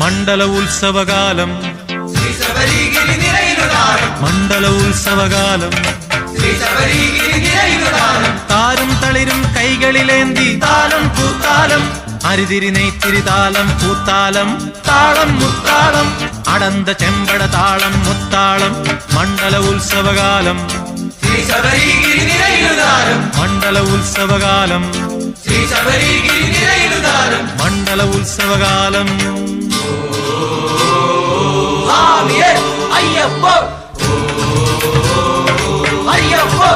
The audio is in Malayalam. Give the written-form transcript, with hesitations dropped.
മണ്ഡല ഉത്സവകാലം മണ്ഡല ഉത്സവകാലം താരും തളിരും കൈകളിലേന്തി താലം പൂത്താലം അരിതിരി നെയ്ത്തിരി താലം പൂത്താലം താളം മുത്താളം അടന്ത ചെമ്പട താളം മുത്താളം മണ്ഡല ഉത്സവകാലം മണ്ഡല ഉത്സവകാലം മണ്ഡല ഉത്സവകാലം അയ്യപ്പോ അയ്യപ്പോ